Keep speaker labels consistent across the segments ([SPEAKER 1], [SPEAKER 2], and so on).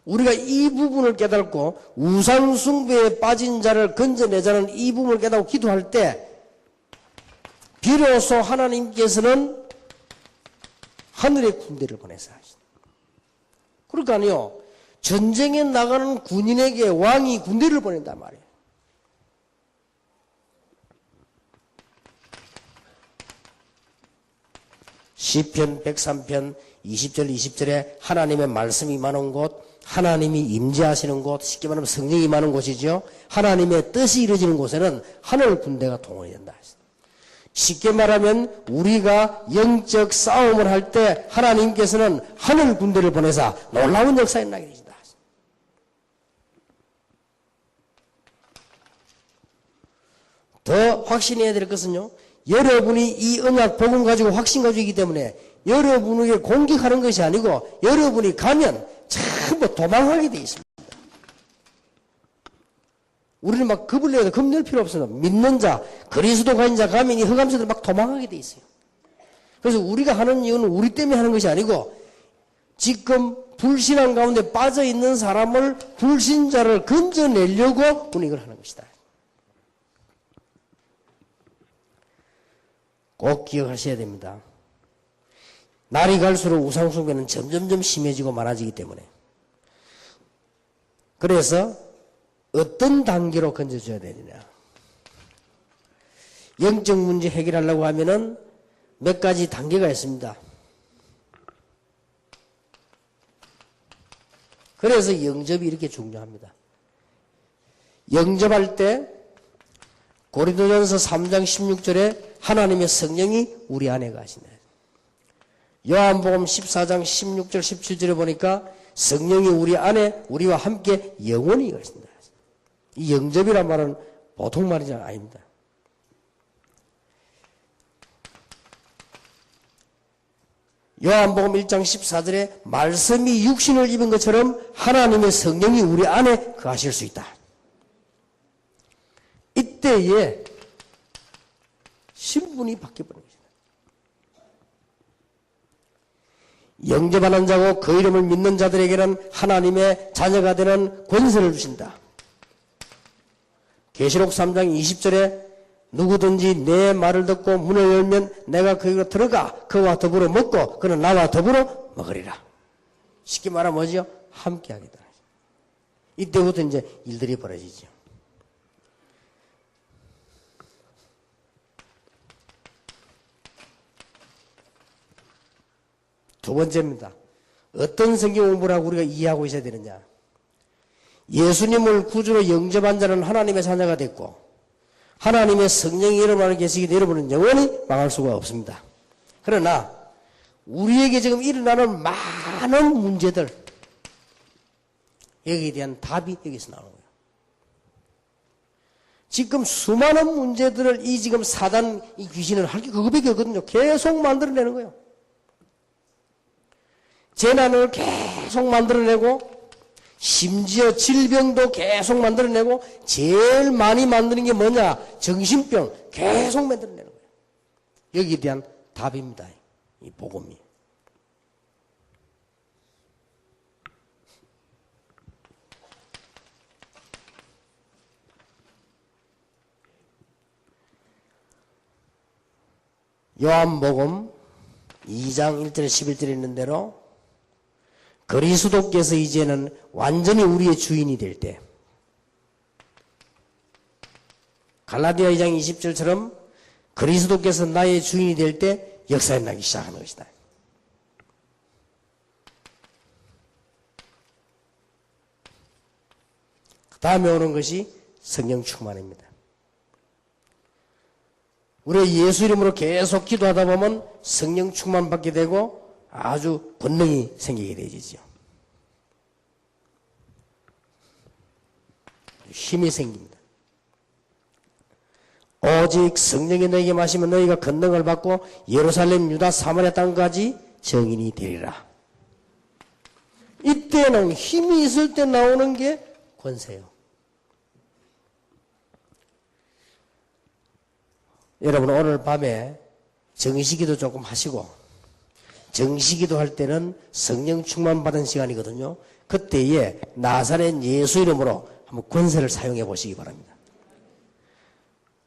[SPEAKER 1] 우리가 이 부분을 깨닫고 우상숭배에 빠진 자를 건져내자는 이 부분을 깨닫고 기도할 때 비로소 하나님께서는 하늘의 군대를 보내서 하신다. 그러니까요, 전쟁에 나가는 군인에게 왕이 군대를 보낸단 말이에요. 시편 103편 20절 20절에 하나님의 말씀이 많은 곳, 하나님이 임재하시는 곳, 쉽게 말하면 성령이 많은 곳이죠. 하나님의 뜻이 이루어지는 곳에는 하늘 군대가 동원이 된다. 쉽게 말하면 우리가 영적 싸움을 할 때 하나님께서는 하늘 군대를 보내사 놀라운 역사에 나게 되신다. 더 확신해야 될 것은요, 여러분이 이 언약 복음 가지고 확신 가지고 있기 때문에 여러분에게 공격하는 것이 아니고 여러분이 가면 전부 도망하게 돼 있습니다. 우리는 막 겁을 내도 겁낼 필요 없습니다. 믿는 자, 그리스도가인 자 가면 이 흑암세들 막 도망하게 돼 있어요. 그래서 우리가 하는 이유는 우리 때문에 하는 것이 아니고 지금 불신앙 가운데 빠져 있는 사람을, 불신자를 건져내려고 우리는 이걸 하는 것이다. 꼭 기억하셔야 됩니다. 날이 갈수록 우상숭배는 점점점 심해지고 많아지기 때문에. 그래서 어떤 단계로 건져줘야 되느냐. 영적 문제 해결하려고 하면은 몇 가지 단계가 있습니다. 그래서 영접이 이렇게 중요합니다. 영접할 때 고린도전서 3장 16절에 하나님의 성령이 우리 안에 가시네. 요한복음 14장 16절 17절에 보니까 성령이 우리 안에 우리와 함께 영원히 가신다. 이 영접이란 말은 보통 말이 아닙니다. 요한복음 1장 14절에 말씀이 육신을 입은 것처럼 하나님의 성령이 우리 안에 거하실 수 있다. 이때에 신분이 바뀌어버린 것이다. 영접하는 자고 그 이름을 믿는 자들에게는 하나님의 자녀가 되는 권세를 주신다. 계시록 3장 20절에 누구든지 내 말을 듣고 문을 열면 내가 그에게로 들어가 그와 더불어 먹고 그는 나와 더불어 먹으리라. 쉽게 말하면 뭐죠? 함께 하겠다. 이때부터 이제 일들이 벌어지죠. 두 번째입니다. 어떤 성경 공부를 하고 우리가 이해하고 있어야 되느냐. 예수님을 구주로 영접한 자는 하나님의 자녀가 됐고 하나님의 성령이 여러분 안에 계시기 때문에 여러분은 영원히 망할 수가 없습니다. 그러나 우리에게 지금 일어나는 많은 문제들, 여기에 대한 답이 여기서 나오는 거예요. 지금 수많은 문제들을 이 지금 사단, 이 귀신을 할 게 그거밖에 없거든요. 계속 만들어내는 거예요. 재난을 계속 만들어내고 심지어 질병도 계속 만들어내고 제일 많이 만드는 게 뭐냐? 정신병 계속 만들어내는 거예요. 여기에 대한 답입니다. 이 복음이. 요한복음 2장 1절 11절에 있는 대로 그리스도께서 이제는 완전히 우리의 주인이 될 때, 갈라디아 2장 20절처럼 그리스도께서 나의 주인이 될 때 역사에 나기 시작하는 것이다. 그 다음에 오는 것이 성령 충만입니다. 우리가 예수 이름으로 계속 기도하다 보면 성령 충만 받게 되고 아주 권능이 생기게 되지죠. 힘이 생깁니다. 오직 성령이 너에게 마시면 너희가 권능을 받고 예루살렘, 유다, 사마리아 땅까지 증인이 되리라. 이때는 힘이 있을 때 나오는 게 권세예요. 여러분 오늘 밤에 정식기도 조금 하시고 정시기도 할 때는 성령 충만 받은 시간이거든요. 그때에 나사렛 예수 이름으로 한번 권세를 사용해 보시기 바랍니다.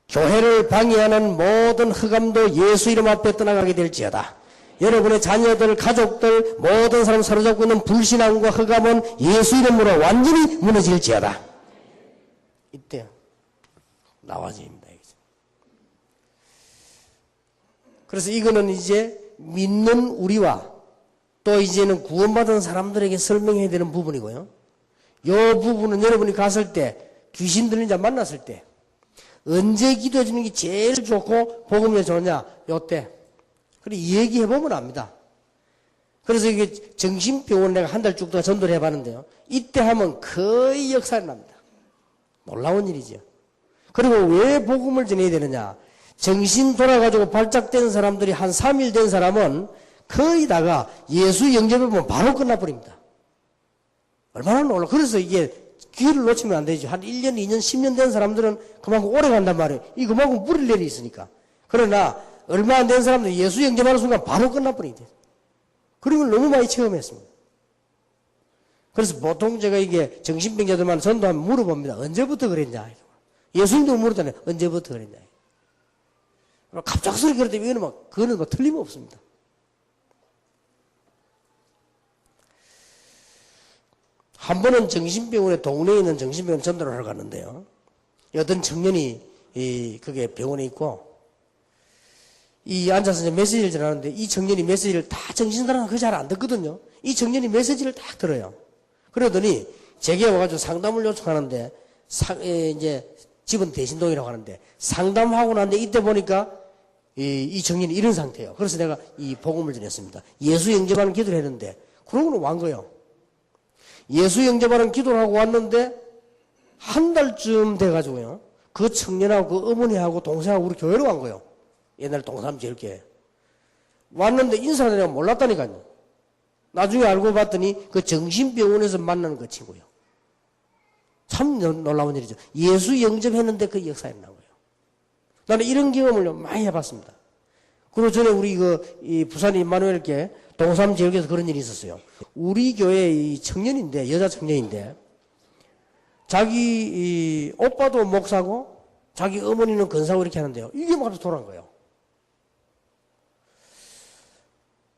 [SPEAKER 1] 교회를 방해하는 모든 흑암도 예수 이름 앞에 떠나가게 될지어다. 여러분의 자녀들, 가족들, 모든 사람 사로잡고 있는 불신앙과 흑암은 예수 이름으로 완전히 무너질지어다. 이때 나와집니다. 그래서 이거는 이제 믿는 우리와 또 이제는 구원받은 사람들에게 설명해야 되는 부분이고요. 이 부분은 여러분이 갔을 때, 귀신 들린 자 만났을 때, 언제 기도해 주는 게 제일 좋고 복음이 좋냐? 요때. 그래 얘기해 보면 압니다. 그래서 이게 정신병원 내가 한 달 쭉 동안 전도를 해봤는데요. 이때 하면 거의 역사가 납니다. 놀라운 일이죠. 그리고 왜 복음을 전해야 되느냐? 정신 돌아가지고 발작된 사람들이 한 3일 된 사람은 거의 다가 예수 영접해 보면 바로 끝나버립니다. 얼마나 놀라. 그래서 이게 기회를 놓치면 안 되죠. 한 1년, 2년, 10년 된 사람들은 그만큼 오래 간단 말이에요. 이 그만큼 뿌릴 일이 있으니까. 그러나 얼마 안 된 사람들이 예수 영접하는 순간 바로 끝나버립니다. 그런 걸 너무 많이 체험했습니다. 그래서 보통 제가 이게 정신병자들만 전도하면 물어봅니다. 언제부터 그랬냐? 예수님도 물었잖아요. 언제부터 그랬냐? 갑작스럽게 그랬더니 이거는 그거는 틀림없습니다. 한 번은 정신병원에 동네에 있는 정신병원 전도를 하러 갔는데요. 어떤 청년이 그게 병원에 있고 앉아서 이제 메시지를 전하는데 이 청년이 메시지를 다 정신사람은 그 잘 안 듣거든요. 이 청년이 메시지를 딱 들어요. 그러더니 제게 와가지고 상담을 요청하는데 이제 집은 대신동이라고 하는데 상담하고 난데 이때 보니까 이 청년이 이런 상태예요. 그래서 내가 이 복음을 전했습니다. 예수 영접하는 기도를 했는데 그러고는 완 거예요. 예수 영접하는 기도를 하고 왔는데 한 달쯤 돼가지고요. 그 청년하고 그 어머니하고 동생하고 우리 교회로 간 거예요. 옛날 동삼 제일교회. 왔는데 인사를 내가 몰랐다니까요. 나중에 알고 봤더니 그 정신병원에서 만나는 그 친구예요. 참 놀라운 일이죠. 예수 영접했는데 그 역사에 나온 거예요. 나는 이런 경험을 많이 해봤습니다. 그리고 전에 우리 이 부산 임마누엘교회 동삼 제일교회에서 그런 일이 있었어요. 우리 교회 이 청년인데, 여자 청년인데, 자기 오빠도 목사고, 자기 어머니는 권사고 이렇게 하는데요. 이게 막 돌아간 거예요.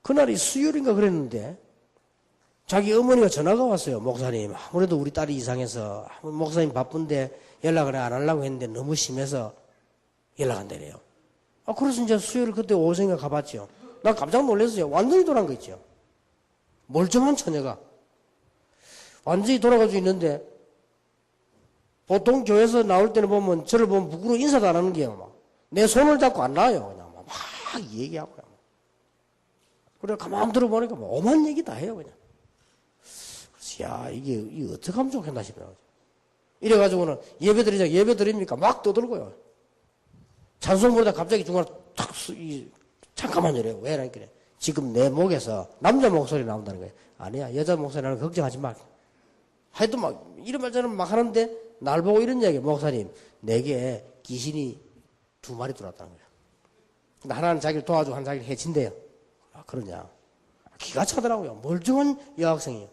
[SPEAKER 1] 그날이 수요일인가 그랬는데, 자기 어머니가 전화가 왔어요. 목사님, 아무래도 우리 딸이 이상해서, 목사님 바쁜데 연락을 안 하려고 했는데 너무 심해서 연락 안 되네요. 그래서 이제 수요일 그때 오전에 가봤죠. 나 깜짝 놀랐어요. 완전히 돌아간 거 있죠. 멀쩡한 처녀가. 완전히 돌아가지고 있는데, 보통 교회에서 나올 때는 보면 저를 보면 부끄러워 인사도 안 하는 게요. 막. 내 손을 잡고 안 나와요. 그냥 막 얘기하고. 그래, 가만 들어보니까 뭐 오만 얘기 다 해요, 그냥. 그래서, 야, 이게 어떻게 하면 좋겠나 싶어요. 이래가지고는 예배 드립니까? 막 떠들고요. 찬송 부르다 갑자기 중간에 탁, 잠깐만 이래요. 왜라 그래. 지금 내 목에서 남자 목소리 나온다는 거예요. 아니야, 여자 목소리 나는 걱정하지 마. 하여튼 막, 이런 말 저런 막 하는데, 날 보고 이런 이야기, 목사님, 내게 귀신이 2마리 들어왔다는 거예요. 근데 하나는 자기를 도와주고 하나는 자기를 해친대요. 그러냐. 기가 차더라고요. 멀쩡한 여학생이에요.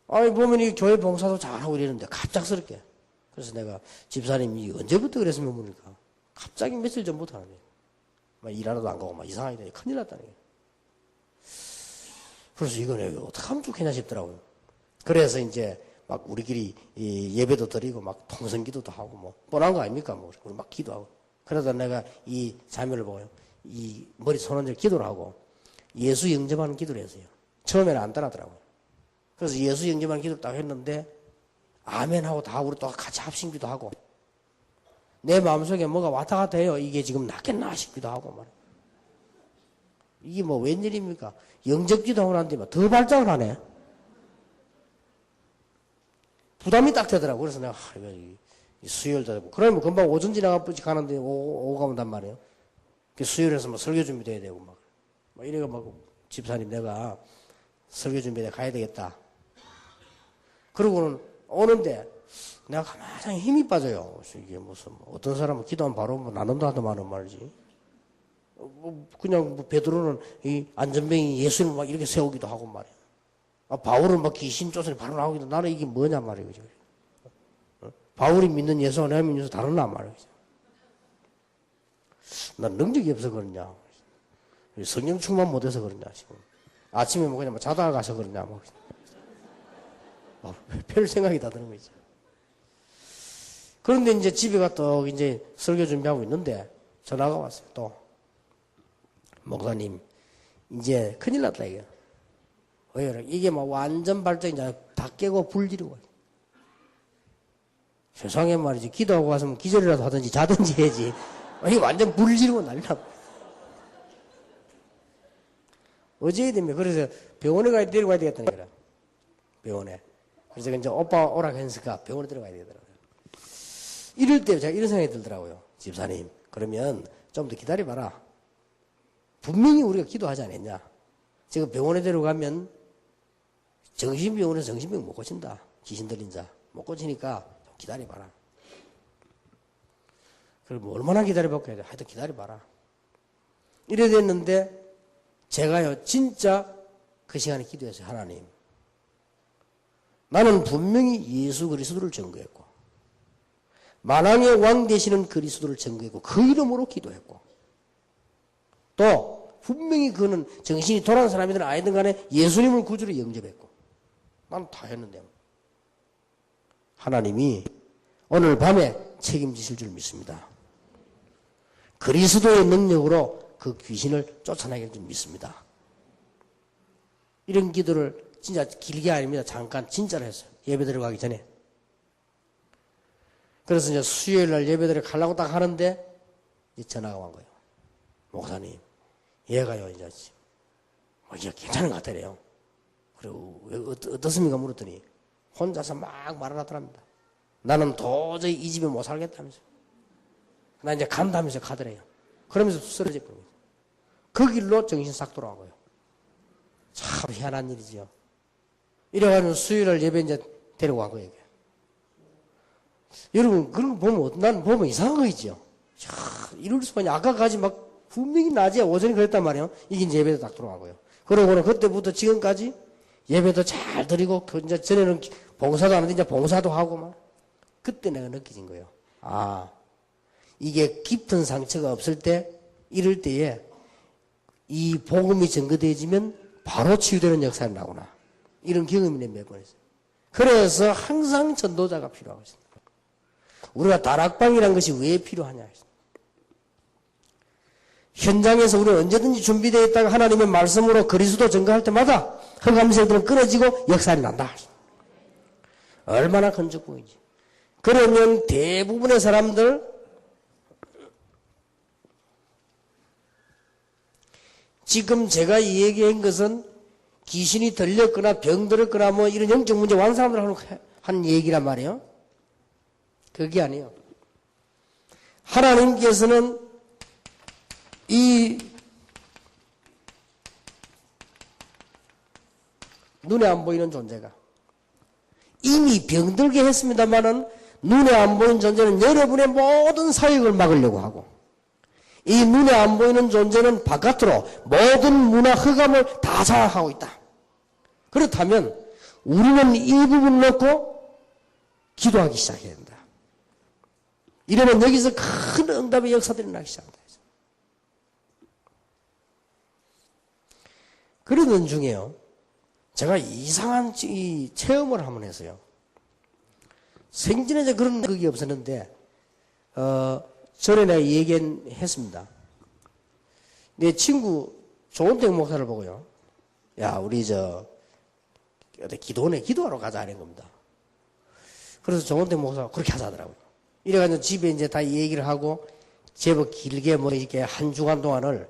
[SPEAKER 1] 보면 이 교회 봉사도 잘하고 이러는데 갑작스럽게. 그래서 내가 집사님이 언제부터 그랬으면 모르니까 갑자기 며칠 전부터 하네요. 막 일하러도 안 가고 막 이상하게 되니 큰일 났다는 거예요. 그래서 이거 내가 어떻게 하면 좋겠냐 싶더라고요. 그래서 이제 막 우리끼리 예배도 드리고 막 통성기도도 하고 뭐 뻔한 거 아닙니까? 뭐 우리 막 기도하고. 그러다 내가 이 자매를 보고요. 이 머리 손 얹어 기도를 하고 예수 영접하는 기도를 했어요. 처음에는 안 따라하더라고요. 그래서 예수 영접하는 기도를 딱 했는데 아멘하고 다 우리 또 같이 합심기도 하고 내 마음속에 뭐가 왔다 갔다 해요. 이게 지금 낫겠나 싶기도 하고 말이에요. 이게 뭐 웬일입니까? 영접기도 하고 난데 더 발작을 하네. 부담이 딱 되더라고. 그래서 내가 수요일도 되고 그러면 금방 오전 지나가듯이 가는데 오고 가면 말이에요. 수요일에서 뭐 설교 준비돼야 되고 막 이래가 막 집사님 내가 설교 준비돼 가야 되겠다. 그러고는 오는데 내가 가만히 힘이 빠져요. 이게 무슨 어떤 사람은 기도하면 바로 뭐 나눔도 하더만은 말이지. 그냥 베드로는 이 안전뱅이 예수님을 막 이렇게 세우기도 하고 말이야. 바울은 막 귀신 쫓아내 바로 나오기도 나는 이게 뭐냐 말이야. 그죠? 바울이 믿는 예수와 내가 믿는 예수 다르나 말이야. 난 능력이 없어 그러냐. 성령 충만 못해서 그러냐. 지금. 아침에 뭐 그냥 뭐 자다가 가서 그러냐. 뭐. 별 생각이 다 드는 거지. 그런데 이제 집에 갔다 이제 설교 준비하고 있는데 전화가 왔어요. 또 목사님 이제 큰일 났다 이게. 왜요? 이게 막 완전 발전이 이제 다 깨고 불 지르고. 세상에 말이지 기도하고 왔으면 기절이라도 하든지 자든지 해야지. 이게 완전 불 지르고 난리나. 어제 되면 그래서 병원에 가야 데리고 가야 되겠다는 거야. 병원에. 그래서 이제 오빠 오라고 했으니까 병원에 들어가야 되더라고요. 이럴 때 제가 이런 생각이 들더라고요. 집사님, 그러면 좀 더 기다려봐라. 분명히 우리가 기도하지 않았냐. 지금 병원에 데려가면 정신병원에서 정신병 못 고친다. 귀신 들린 자. 못 고치니까 좀 기다려봐라. 그럼 얼마나 기다려볼까? 하여튼 기다려봐라. 이래 됐는데 제가요 진짜 그 시간에 기도했어요. 하나님, 나는 분명히 예수 그리스도를 증거했고 만왕의 왕 되시는 그리스도를 증거했고 그 이름으로 기도했고 또 분명히 그는 정신이 돌아온 사람이든 아니든 간에 예수님을 구주로 영접했고 나는 다 했는데 하나님이 오늘 밤에 책임지실 줄 믿습니다. 그리스도의 능력으로 그 귀신을 쫓아내게 줄 믿습니다. 이런 기도를 진짜 길게 아닙니다. 잠깐 진짜로 했어요. 예배 들어가기 전에. 그래서 이제 수요일 날 예배 들어가려고 딱 하는데 이제 전화가 온 거예요. 목사님, 얘가요 이제 이게 괜찮은 것 같아요. 그리고 왜 어떻습니까? 물었더니 혼자서 막 말을 하더랍니다. 나는 도저히 이 집에 못 살겠다면서. 나 이제 간다면서 가더래요. 그러면서 쓰러져 버린 거예요. 그 길로 정신 싹 돌아가고요. 참 희한한 일이지요. 이래가지고 수요일날 예배 이제 데려간 거예요. 여러분, 그런 거 보면, 난 보면 이상한 거 있죠. 이럴 수가 있냐. 아까까지 막 분명히 낮에 오전에 그랬단 말이에요. 이게 이제 예배도 딱 들어가고요. 그러고는 그때부터 지금까지 예배도 잘 드리고, 이제 전에는 봉사도 하는데 이제 봉사도 하고 막. 그때 내가 느껴진 거예요. 아, 이게 깊은 상처가 없을 때, 이럴 때에 이 복음이 전거되어지면 바로 치유되는 역사가 나구나. 이런 경험이 몇 번 했어요. 그래서 항상 전도자가 필요하고 있습니다. 우리가 다락방이라는 것이 왜 필요하냐. 현장에서 우리는 언제든지 준비되어 있다가 하나님의 말씀으로 그리스도 증거할 때마다 흑암세들은 끊어지고 역사가 난다. 얼마나 큰 축복이지. 그러면 대부분의 사람들 지금 제가 얘기한 것은 귀신이 들렸거나 병들었거나 뭐 이런 영적 문제 많은 사람들 한 얘기란 말이에요. 그게 아니에요. 하나님께서는 이 눈에 안 보이는 존재가 이미 병들게 했습니다만은 눈에 안 보이는 존재는 여러분의 모든 사역을 막으려고 하고 이 눈에 안 보이는 존재는 바깥으로 모든 문화 흑암을 다 장악하고 있다. 그렇다면 우리는 이 부분을 놓고 기도하기 시작해야 된다. 이러면 여기서 큰 응답의 역사들이 나기 시작한다. 그러던 중에요. 제가 이상한 이 체험을 한번 했어요. 생전에 그런 적이 없었는데 전에 내가 얘기했습니다. 내 친구 조은택 목사를 보고요. 야, 우리 어디 기도원에 기도하러 가자 하는 겁니다. 그래서 조은택 목사가 그렇게 하자 하더라고요. 이래가지고 집에 이제 다 얘기를 하고 제법 길게 뭐 이렇게 한 주간 동안을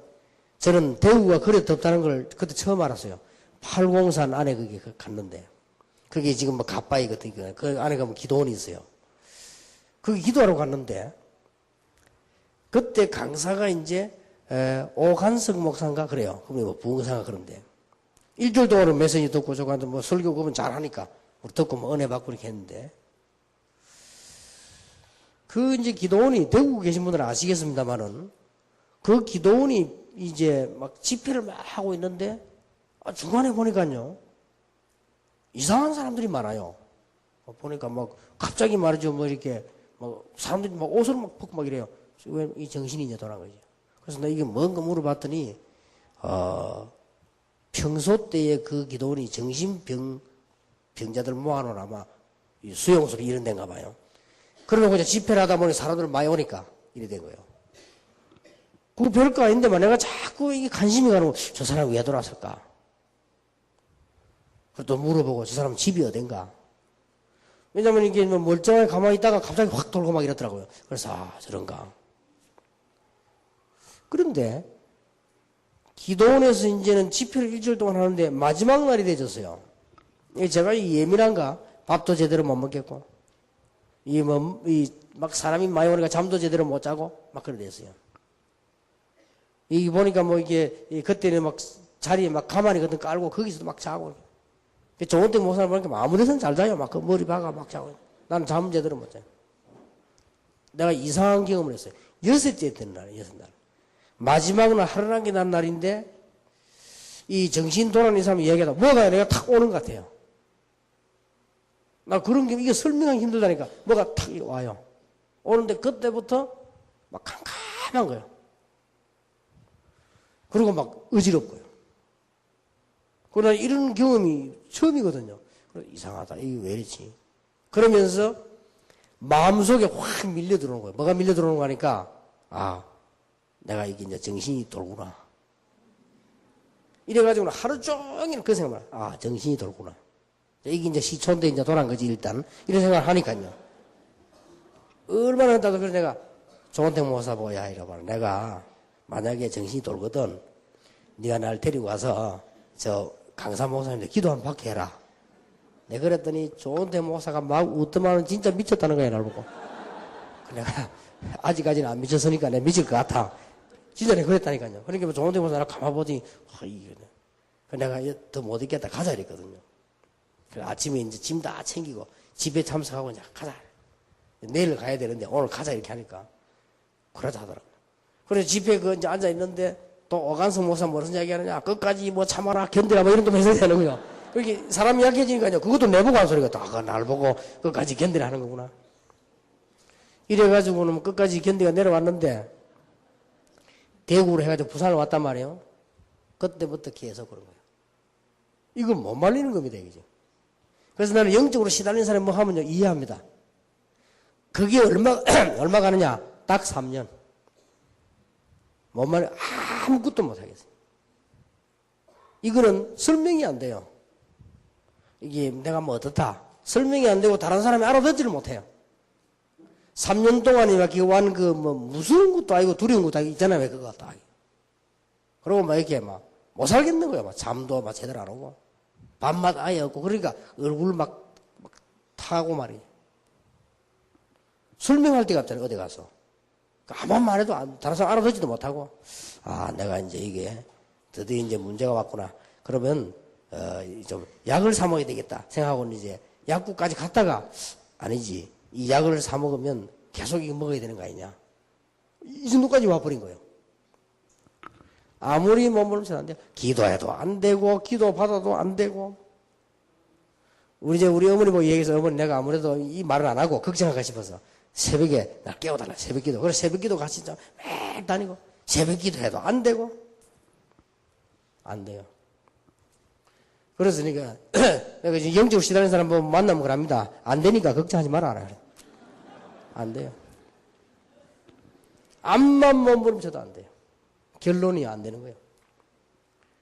[SPEAKER 1] 저는 대구가 그래 덥다는 걸 그때 처음 알았어요. 팔공산 안에 그게 갔는데 그게 지금 뭐 갓바위거든요. 그 안에 가면 기도원이 있어요. 거기 기도하러 갔는데 그때 강사가 이제 오간석 목사인가 그래요. 그러면 뭐 부흥사가 그런데 일주일 동안은 메시지 듣고 저거한테 뭐 설교 그러면 잘하니까 우리 듣고 뭐 은혜 받고 이렇게 했는데 그 이제 기도원이 대구 계신 분들은 아시겠습니다만은 그 기도원이 이제 막 집회를 막 하고 있는데, 중간에 보니까요, 이상한 사람들이 많아요. 보니까 막 갑자기 말이죠, 뭐 이렇게, 막 사람들이 막 옷을 막 벗고 막 이래요. 왜 이 정신이 이제 돌아간 거죠. 그래서 나 이게 뭔가 물어봤더니, 평소 때의 그 기도원이 병자들 모아놓은 아마 수용소로 이런 데인가 봐요. 그러고 이제 집회를 하다 보니 사람들 많이 오니까 이래 된 거예요. 그거 별거 아닌데만 내가 자꾸 이게 관심이 가는 거, 저 사람 왜 돌아왔을까? 그또 물어보고 저 사람 집이 어딘가? 왜냐면 이게 뭐 멀쩡하게 가만히 있다가 갑자기 확 돌고 막 이러더라고요. 그래서 저런가. 그런데 기도원에서 이제는 집회를 일주일 동안 하는데 마지막 날이 되졌어요. 제가 예민한가? 밥도 제대로 못 먹겠고, 막 사람이 많이 오니까 잠도 제대로 못 자고, 막 그래 됐어요. 보니까 뭐 그때는 막 자리에 막 가만히 거든 깔고 거기서도 막 자고. 좋은 데 못 사람 보니까 아무 데서는 잘 자요. 막 그 머리 박아 막 자고. 나는 잠 제대로 못 자요. 내가 이상한 경험을 했어요. 6째 되는 날, 6날. 마지막 날, 하루 남게 난 날인데, 이 정신 돌아오는 사람이 이야기하다 뭐가 내가 탁 오는 것 같아요. 나 그런 게 이게 설명하기 힘들다니까. 뭐가 탁 와요. 오는데 그때부터 막 캄캄한 거예요. 그리고 막 어지럽고요. 그러나 이런 경험이 처음이거든요. 이상하다. 이게 왜 이러지? 그러면서 마음속에 확 밀려 들어오는 거예요. 뭐가 밀려 들어오는 거니까, 내가 이게 이제 정신이 돌구나. 이래가지고는 하루 종일 그 생각만, 정신이 돌구나. 이게 이제 시초인데 이제 돌아간 거지, 일단. 이런 생각을 하니까요. 얼마나 했다도 그래 내가 조원택 목사 보고, 이러봐. 내가 만약에 정신이 돌거든, 네가 날 데리고 와서 저 강사 목사님한테 기도 한번 받게 해라. 내가 그랬더니 조원택 목사가 막 웃더만은 진짜 미쳤다는 거야, 날 보고. 내가 아직까지는 안 미쳤으니까 내가 미칠 것 같아. 진짜 내가 그랬다니까요. 그러니까 조원택 목사가 가만보더니, 내가 더 못 있겠다. 가자 이랬거든요. 그래, 아침에 이제 짐 다 챙기고 집에 참석하고 이제 가자. 내일 가야 되는데 오늘 가자 이렇게 하니까 그러자 하더라고요. 그래서 집에 이제 앉아 있는데 또 오간성 목사 무슨 이야기 하느냐. 끝까지 뭐 참아라, 견뎌라, 뭐 이런 거 해석이 되는 거예요. 그렇게 사람이 약해지니까요. 그것도 내보고 한 소리가 또, 날 보고 끝까지 견디라 하는 거구나. 이래가지고는 끝까지 견디가 내려왔는데, 대구로 해가지고 부산을 왔단 말이에요. 그때부터 계속 그런 거예요. 이건 못 말리는 겁니다, 이게. 그래서 나는 영적으로 시달린 사람이 뭐 하면요, 이해합니다. 그게 얼마 가느냐? 딱 3년. 못 말려, 아무것도 못 하겠어요. 이거는 설명이 안 돼요. 이게 내가 뭐 어떻다. 설명이 안 되고 다른 사람이 알아듣지를 못해요. 3년 동안에 막 기와한 무서운 것도 아니고 두려운 것도 아니고 있잖아요, 왜 그거 딱. 그러고 막 이렇게 못 살겠는 거예요. 잠도 제대로 안 오고. 밥맛 아예 없고. 그러니까 얼굴 막 타고 말이에요. 설명할 때가 없잖아요, 어디 가서. 아무 말해도 다른 사람 알아듣지도 못하고. 내가 이제 이게 드디어 이제 문제가 왔구나. 그러면, 좀 약을 사먹어야 되겠다 생각하고는 이제 약국까지 갔다가, 아니지. 이 약을 사먹으면 계속 이거 먹어야 되는 거 아니냐. 이 정도까지 와버린 거예요. 아무리 몸부림쳐도 안 돼요. 기도해도 안 되고, 기도 받아도 안 되고. 우리 어머니 보고 얘기해서 어머니 내가 아무래도 이 말을 안 하고 걱정할까 싶어서 새벽에 나 깨워달라, 새벽 기도. 그래서 새벽 기도 같이 매일 다니고, 새벽 기도 해도 안 되고, 안 돼요. 그래서 내가 지금 영적으로 시달리는 사람 보면 만나면 그럽니다. 안 되니까 걱정하지 말아라. 안 돼요. 암만 몸부림쳐도 안 돼요. 결론이 안 되는 거예요.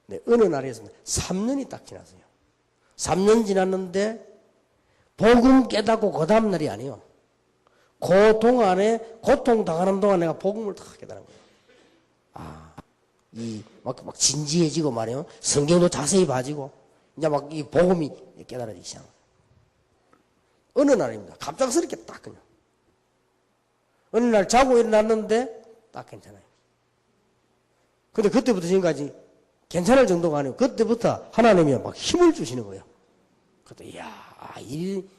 [SPEAKER 1] 네, 어느 날이었습니다. 3년이 딱 지났어요. 3년 지났는데 복음 깨닫고 그 다음 날이 아니에요. 그 동안에 고통 당하는 동안 내가 복음을 다 깨달은 거예요. 막 진지해지고 말이에요. 성경도 자세히 봐지고 이제 막 이 복음이 깨달아지기 시작한 거예요. 어느 날입니다. 갑작스럽게 딱 그냥. 어느 날 자고 일어났는데 딱 괜찮아요. 근데 그때부터 지금까지 괜찮을 정도가 아니고 그때부터 하나님이 막 힘을 주시는 거예요. 그때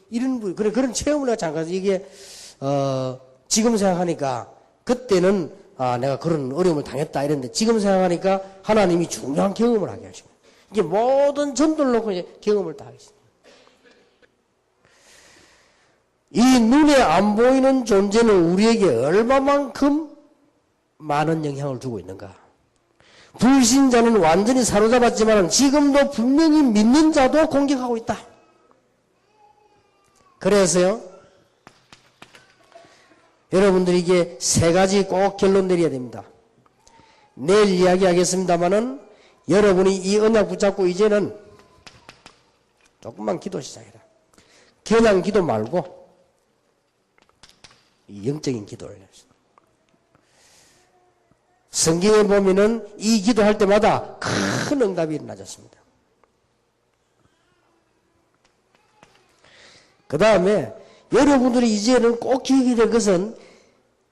[SPEAKER 1] 이런 그런 체험을 내가 잠깐 이게 지금 생각하니까 그때는 내가 그런 어려움을 당했다 이랬는데 지금 생각하니까 하나님이 중요한 경험을 하게 하시고 이게 모든 점들을 놓고 이제 경험을 다 하겠습니다. 이 눈에 안 보이는 존재는 우리에게 얼마만큼 많은 영향을 주고 있는가. 불신자는 완전히 사로잡았지만 지금도 분명히 믿는 자도 공격하고 있다. 그래서요, 여러분들이 이게 세 가지 꼭 결론 내려야 됩니다. 내일 이야기하겠습니다만은 여러분이 이 언약 붙잡고 이제는 조금만 기도 시작해라. 그냥 기도 말고 영적인 기도를 해야 합니다. 성경에 보면은 이 기도할 때마다 큰 응답이 일어나졌습니다. 그 다음에 여러분들이 이제는 꼭 기억해야 될 것은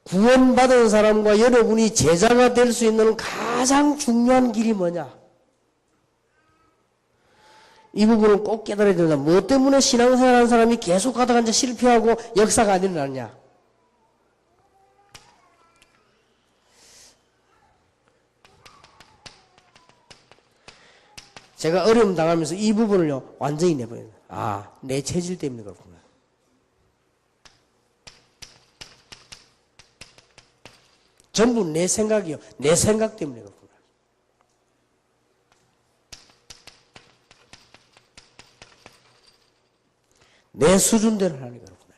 [SPEAKER 1] 구원받은 사람과 여러분이 제자가 될 수 있는 가장 중요한 길이 뭐냐? 이 부분을 꼭 깨달아야 된다. 뭐 때문에 신앙생활하는 사람이 계속 가다가 이제 실패하고 역사가 안 일어나냐? 제가 어려움 당하면서 이 부분을요, 완전히 내버려요. 내 체질 때문에 그렇구나. 전부 내 생각이요. 내 생각 때문에 그렇구나. 내 수준대로 하는 게 그렇구나.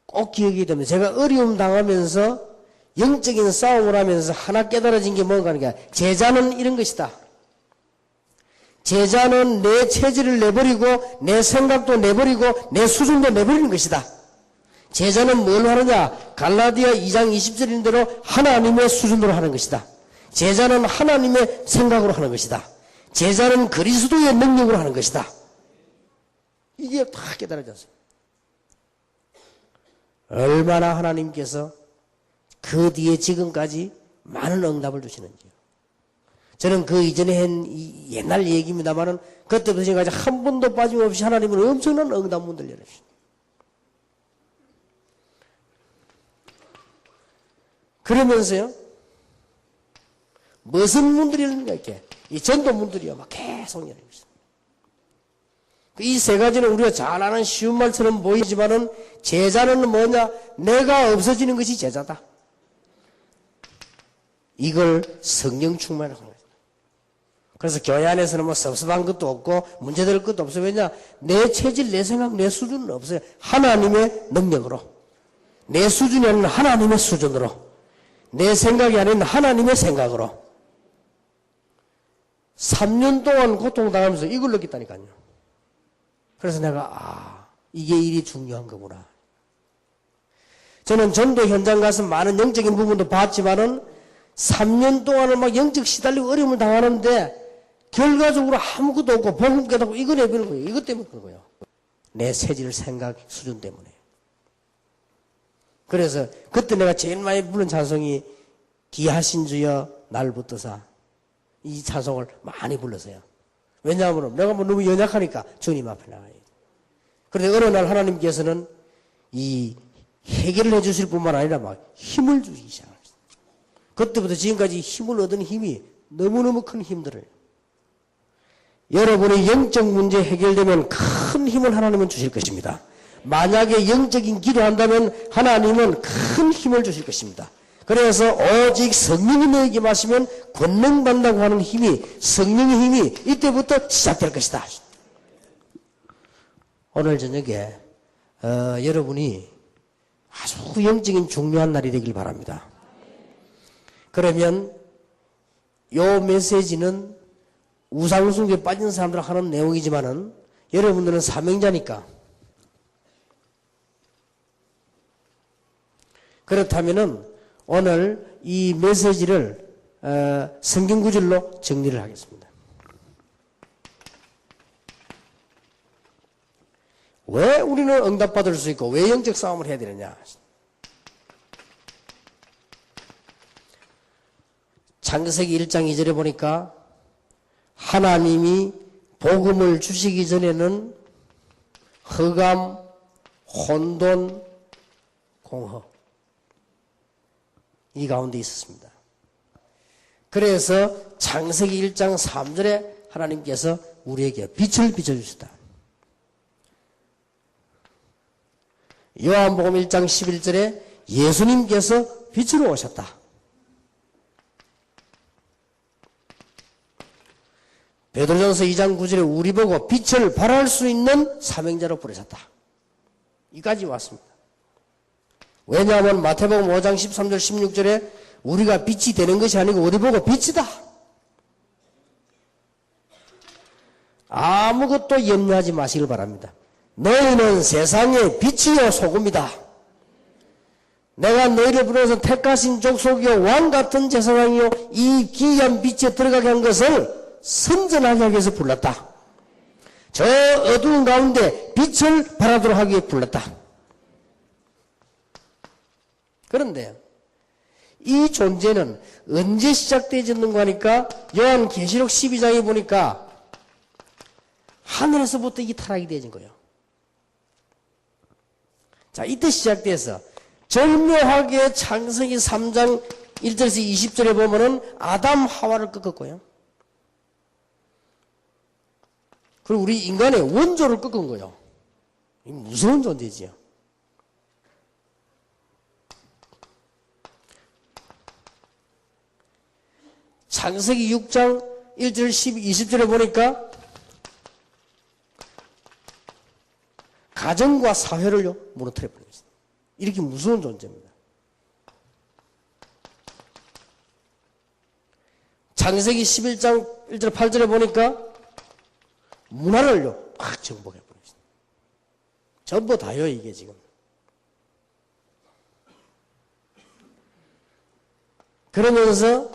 [SPEAKER 1] 꼭 기억해야 됩니다. 제가 어려움 당하면서 영적인 싸움을 하면서 하나 깨달아진 게 뭔가 하는 게 제자는 이런 것이다. 제자는 내 체질을 내버리고 내 생각도 내버리고 내 수준도 내버리는 것이다. 제자는 뭘 하느냐? 갈라디아 2장 20절인 대로 하나님의 수준으로 하는 것이다. 제자는 하나님의 생각으로 하는 것이다. 제자는 그리스도의 능력으로 하는 것이다. 이게 다 깨달아졌어요. 얼마나 하나님께서 그 뒤에 지금까지 많은 응답을 주시는지요. 저는 그 이전에 한 옛날 얘기입니다만은 그때부터 지금까지 한 번도 빠짐없이 하나님은 엄청난 응답문들 열어주십니다. 그러면서요, 무슨 문들이 열리는가, 이렇게. 이 전도문들이요, 막 계속 열리고 있습니다. 이 세 가지는 우리가 잘 아는 쉬운 말처럼 보이지만은 제자는 뭐냐? 내가 없어지는 것이 제자다. 이걸 성령 충만이라고 합니다. 그래서 교회 안에서는 뭐 섭섭한 것도 없고 문제될 것도 없어요. 왜냐? 내 체질, 내 생각, 내 수준은 없어요. 하나님의 능력으로. 내 수준이 아닌 하나님의 수준으로. 내 생각이 아닌 하나님의 생각으로. 3년 동안 고통당하면서 이걸 느꼈다니까요. 그래서 내가 이게 일이 중요한 거구나. 저는 전도 현장 가서 많은 영적인 부분도 봤지만은 3년 동안을 막 영적 시달리고 어려움을 당하는데 결과적으로 아무것도 없고 복음 깨닫고 이거 내버리는 거예요. 이것 때문에 그런 거예요. 내 체질, 생각, 수준 때문에. 그래서 그때 내가 제일 많이 부른 찬송이 기하신 주여 날 붙드사, 이 찬송을 많이 불렀어요. 왜냐하면 내가 뭐 너무 연약하니까 주님 앞에 나가요. 그런데 어느 날 하나님께서는 이 해결을 해주실 뿐만 아니라 막 힘을 주시기 시작합니다. 그때부터 지금까지 힘을 얻은 힘이 너무너무 큰 힘들어요. 여러분의 영적 문제 해결되면 큰 힘을 하나님은 주실 것입니다. 만약에 영적인 기도한다면 하나님은 큰 힘을 주실 것입니다. 그래서 오직 성령이 너에게 마시면 권능받는다고 하는 힘이, 성령의 힘이 이때부터 시작될 것이다. 오늘 저녁에 여러분이 아주 영적인 중요한 날이 되길 바랍니다. 그러면 요 메시지는 우상숭배에 빠진 사람들 하는 내용이지만은 여러분들은 사명자니까, 그렇다면은 오늘 이 메시지를 성경 구절로 정리를 하겠습니다. 왜 우리는 응답받을 수 있고 왜 영적 싸움을 해야 되느냐? 창세기 1장 2절에 보니까 하나님이 복음을 주시기 전에는 흑암, 혼돈, 공허. 이 가운데 있었습니다. 그래서 창세기 1장 3절에 하나님께서 우리에게 빛을 비춰주셨다. 요한복음 1장 11절에 예수님께서 빛으로 오셨다. 베드로전서 2장 9절에 우리 보고 빛을 발할 수 있는 사명자로 부르셨다. 이까지 왔습니다. 왜냐하면 마태복음 5장 13절 16절에 우리가 빛이 되는 것이 아니고 우리 보고 빛이다. 아무것도 염려하지 마시길 바랍니다. 너희는 세상의 빛이요 소금이다. 내가 너희를 불러서 택하신 족속이요 왕같은 제사장이요 이 기이한 빛에 들어가게 한 것을 선전하게 하기 위해서 불렀다. 저 어두운 가운데 빛을 발하도록 하기 위해 불렀다. 그런데 이 존재는 언제 시작되어졌는가 하니까 요한계시록 12장에 보니까 하늘에서부터 이 타락이 되어진 거예요. 자, 이때 시작돼서 절묘하게 창세기 3장 1절에서 20절에 보면은 아담 하와를 꺾었고요. 그리고 우리 인간의 원조를 꺾은 거예요. 무서운 존재지요. 창세기 6장 1절 20절에 보니까 가정과 사회를요 무너뜨려 버립니다. 이렇게 무서운 존재입니다. 창세기 11장 1절 8절에 보니까 문화를요 확 정복해 버립니다. 전부 다요 이게 지금. 그러면서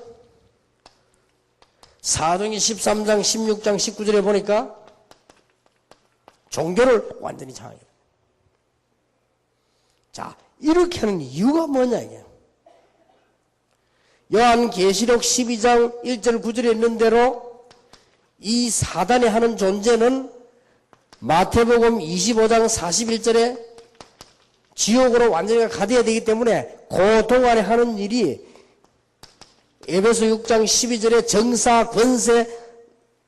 [SPEAKER 1] 사도행전 13장 16장 19절에 보니까 종교를 완전히 장악해요. 자, 이렇게 하는 이유가 뭐냐 이게. 요한계시록 12장 1절 9절에 있는 대로 이 사단이 하는 존재는 마태복음 25장 41절에 지옥으로 완전히 가둬야 되기 때문에 그 동안에 하는 일이 에베소 6장 12절에 정사, 권세,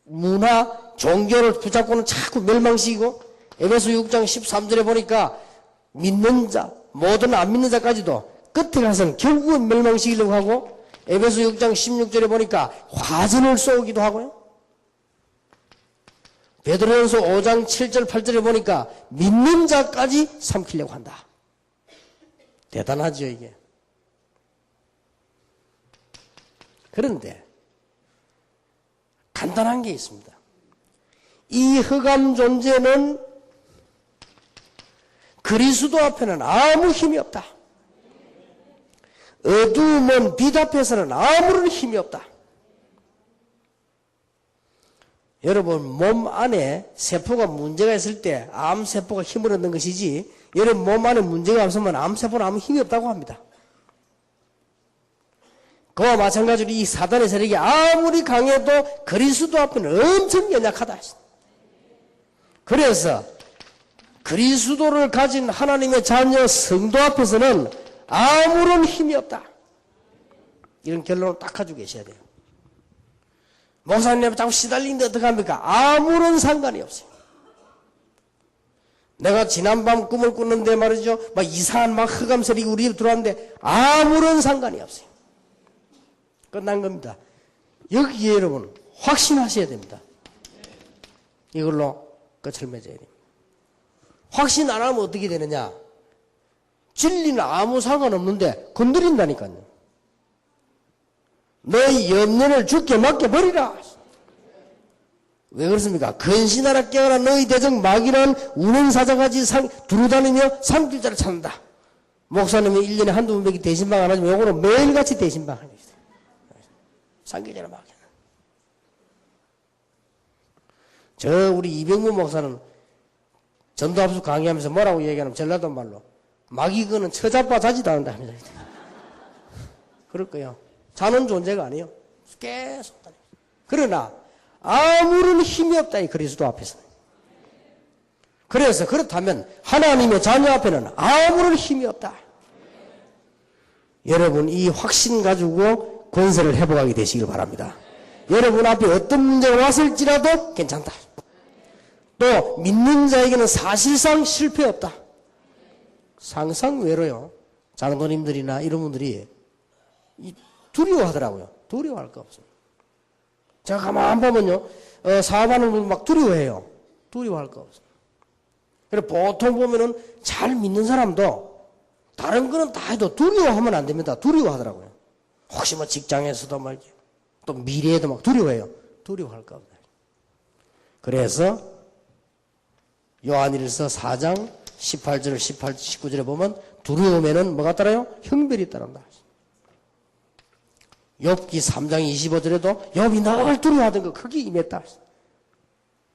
[SPEAKER 1] 문화, 종교를 붙잡고는 자꾸 멸망시키고 에베소 6장 13절에 보니까 믿는 자, 모든 안 믿는 자까지도 끝에 가서는 결국은 멸망시키려고 하고 에베소 6장 16절에 보니까 화전을 쏘기도 하고요. 베드로전서 5장 7절 8절에 보니까 믿는 자까지 삼키려고 한다. 대단하죠 이게. 그런데 간단한 게 있습니다. 이 흑암 존재는 그리스도 앞에는 아무 힘이 없다. 어두움은 빛 앞에서는 아무런 힘이 없다. 여러분 몸 안에 세포가 문제가 있을 때 암세포가 힘을 얻는 것이지 여러분 몸 안에 문제가 없으면 암세포는 아무 힘이 없다고 합니다. 그와 마찬가지로 이 사단의 세력이 아무리 강해도 그리스도 앞에는 엄청 연약하다. 그래서 그리스도를 가진 하나님의 자녀 성도 앞에서는 아무런 힘이 없다. 이런 결론을 딱 가지고 계셔야 돼요. 목사님 자꾸 시달리는데 어떡합니까? 아무런 상관이 없어요. 내가 지난밤 꿈을 꾸는데 말이죠. 막 이상한 막 흑암 세력이 우리 집에 들어왔는데 아무런 상관이 없어요. 끝난 겁니다. 여기에 여러분 확신하셔야 됩니다. 이걸로 끝을 맺어야 됩니다. 확신 안 하면 어떻게 되느냐? 진리는 아무 상관없는데 건드린다니까요. 너희 염려를 죽게 맡겨버리라. 왜 그렇습니까? 근신하라 깨어라 너희 대적 마귀는 운행사자같이 두루다니며 산길자를 찾는다. 목사님이 1년에 한두 번밖에 대신방 안 하지만 요거는 매일같이 대신방 하고 있어요. 산길자를 마귀. 우리 이병문 목사는 전도합수 강의하면서 뭐라고 얘기하냐면 전라도 말로 마귀거는 처자빠 자지도 않는다 합니다. 그럴 거예요. 자는 존재가 아니에요. 계속 다녀요. 그러나 아무런 힘이 없다 이 그리스도 앞에서는. 그래서 그렇다면 하나님의 자녀 앞에는 아무런 힘이 없다. 여러분 이 확신 가지고 권세를 회복하게 되시길 바랍니다. 여러분 앞에 어떤 문제가 왔을지라도 괜찮다. 또 믿는 자에게는 사실상 실패 없다. 상상외로요. 장로님들이나 이런 분들이 두려워하더라고요. 두려워할 거 없습니다. 제가 가만 보면요. 사업하는 분 막 두려워해요. 두려워할 거 없습니다. 그래서 보통 보면은 잘 믿는 사람도 다른 거는 다 해도 두려워하면 안 됩니다. 두려워하더라고요. 혹시 뭐 직장에서도 말이죠. 또 미래에도 막 두려워해요. 두려워할 거 없다. 그래서 요한일서 4장 18절, 19절에 보면 두려움에는 뭐가 따라요? 형별이 따른다. 욥기 3장 25절에도 욥이 늘 두려워하던 거 크게 임했다.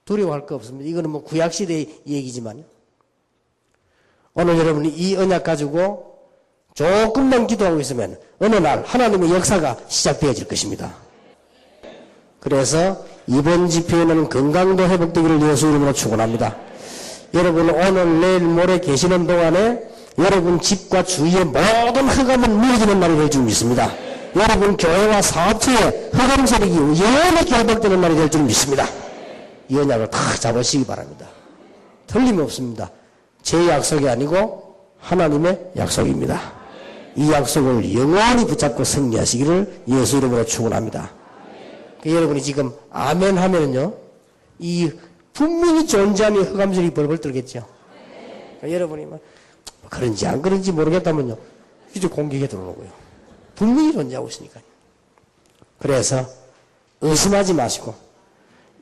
[SPEAKER 1] 두려워할 거 없습니다. 이거는 뭐 구약시대의 얘기지만요. 오늘 여러분이 이 언약 가지고 조금만 기도하고 있으면 어느 날 하나님의 역사가 시작되어질 것입니다. 그래서 이번 집회에는 건강도 회복되기를 예수 이름으로 축원합니다. 여러분 오늘 내일 모레 계시는 동안에 여러분 집과 주위의 모든 흑암은 무너지는 날이 될 줄 믿습니다. 여러분 교회와 사업체에 흑암 세력이 영원히 결박되는 날이 될 줄 믿습니다. 이 언약을 다 잡으시기 바랍니다. 틀림없습니다. 제 약속이 아니고 하나님의 약속입니다. 이 약속을 영원히 붙잡고 승리하시기를 예수 이름으로 축원합니다. 여러분이 지금 아멘 하면은요, 이 분명히 존재하는 흑암들이 벌벌 떨겠죠. 여러분이 막 그런지 안 그런지 모르겠다면요, 이제 공격에 들어오고요. 분명히 존재하고 있으니까요. 그래서 의심하지 마시고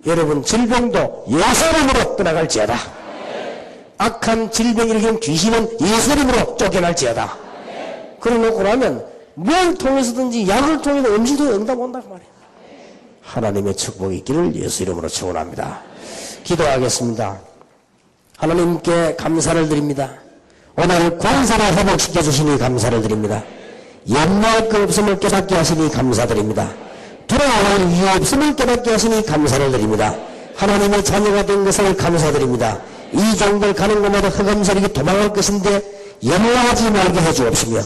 [SPEAKER 1] 여러분 질병도 예수 이름으로 떠나갈지어다. 악한 질병 일으키는 귀신은 예수 이름으로 쫓겨날지어다. 그러놓고 나면 뭘 통해서든지 약을 통해서 음식도 응답 온다고 말해요. 하나님의 축복이 있기를 예수 이름으로 축원합니다. 기도하겠습니다. 하나님께 감사를 드립니다. 오늘 권세를 회복시켜 주시니 감사를 드립니다. 염려할 것 없음을 깨닫게 하시니 감사드립니다. 두려워할 이유 없음을 깨닫게 하시니 감사를 드립니다. 하나님의 자녀가 된 것을 감사드립니다. 이 종들 가는 곳마다 흑암 세력이 도망할 것인데 염려하지 말게 해주옵시며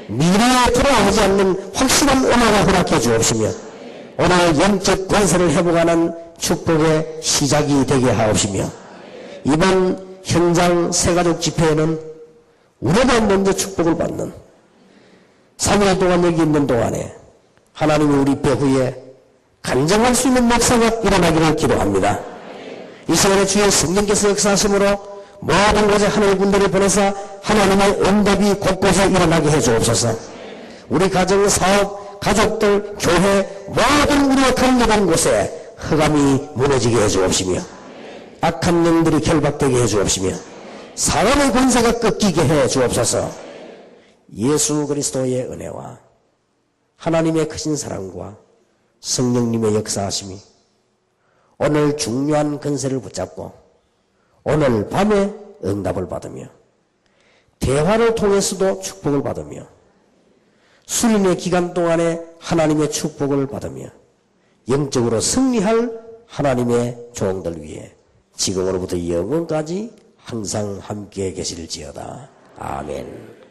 [SPEAKER 1] 미래에 돌아오지 않는 확실한 은혜가 허락해 주옵시며 오늘 영적 권세를 회복하는 축복의 시작이 되게 하옵시며 이번 현장 새가족 집회에는 우리가 먼저 축복을 받는 3일 동안 여기 있는 동안에 하나님이 우리 배후에 간증할 수 있는 역사가 일어나기를 기도합니다. 이 시간에 주의 성령께서 역사하심으로 모든 곳에 하늘 군대를 보내서 하나님의 응답이 곳곳에 일어나게 해주옵소서. 우리 가정, 사업, 가족들, 교회 모든 우리가 간격한 곳에 흑암이 무너지게 해주옵시며 악한 영들이 결박되게 해주옵시며 사람의 권세가 꺾이게 해주옵소서. 예수 그리스도의 은혜와 하나님의 크신 사랑과 성령님의 역사하심이 오늘 중요한 권세를 붙잡고 오늘 밤에 응답을 받으며 대화를 통해서도 축복을 받으며 수련의 기간 동안에 하나님의 축복을 받으며 영적으로 승리할 하나님의 종들 위해 지금으로부터 영원까지 항상 함께 계실지어다. 아멘.